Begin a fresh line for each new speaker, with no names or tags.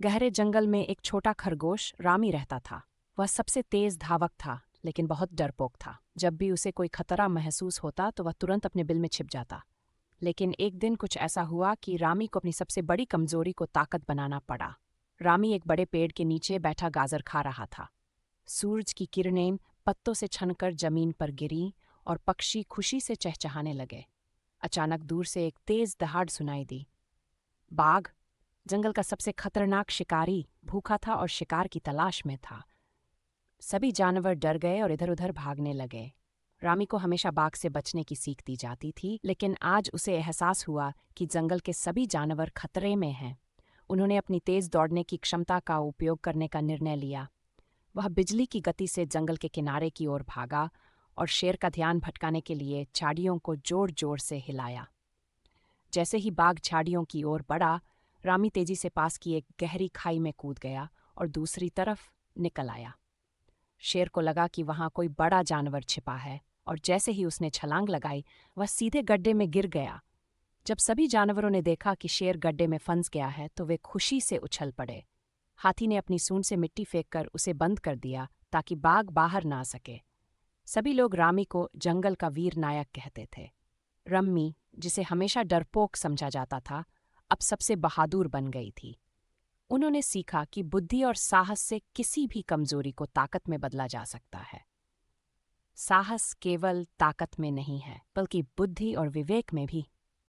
गहरे जंगल में एक छोटा खरगोश रामी रहता था। वह सबसे तेज धावक था, लेकिन बहुत डरपोक था। जब भी उसे कोई खतरा महसूस होता तो वह तुरंत अपने बिल में छिप जाता। लेकिन एक दिन कुछ ऐसा हुआ कि रामी को अपनी सबसे बड़ी कमजोरी को ताकत बनाना पड़ा। रामी एक बड़े पेड़ के नीचे बैठा गाजर खा रहा था। सूरज की किरणें पत्तों से छनकर जमीन पर गिरी और पक्षी खुशी से चहचहाने लगे। अचानक दूर से एक तेज दहाड़ सुनाई दी। बाघ, जंगल का सबसे खतरनाक शिकारी, भूखा था और शिकार की तलाश में था। सभी जानवर डर गए और इधर उधर भागने लगे। रामी को हमेशा बाघ से बचने की सीख दी जाती थी, लेकिन आज उसे एहसास हुआ कि जंगल के सभी जानवर खतरे में हैं। उन्होंने अपनी तेज दौड़ने की क्षमता का उपयोग करने का निर्णय लिया। वह बिजली की गति से जंगल के किनारे की ओर भागा और शेर का ध्यान भटकाने के लिए झाड़ियों को जोर जोर से हिलाया। जैसे ही बाघ झाड़ियों की ओर बढ़ा, रामी तेजी से पास की एक गहरी खाई में कूद गया और दूसरी तरफ निकल आया। शेर को लगा कि वहां कोई बड़ा जानवर छिपा है, और जैसे ही उसने छलांग लगाई, वह सीधे गड्ढे में गिर गया। जब सभी जानवरों ने देखा कि शेर गड्ढे में फंस गया है तो वे खुशी से उछल पड़े। हाथी ने अपनी सूंड से मिट्टी फेंककर उसे बंद कर दिया ताकि बाघ बाहर ना सके। सभी लोग रामी को जंगल का वीर नायक कहते थे। रम्मी, जिसे हमेशा डरपोक समझा जाता था, अब सबसे बहादुर बन गई थी। उन्होंने सीखा कि बुद्धि और साहस से किसी भी कमजोरी को ताकत में बदला जा सकता है। साहस केवल ताकत में नहीं है, बल्कि बुद्धि और विवेक में भी।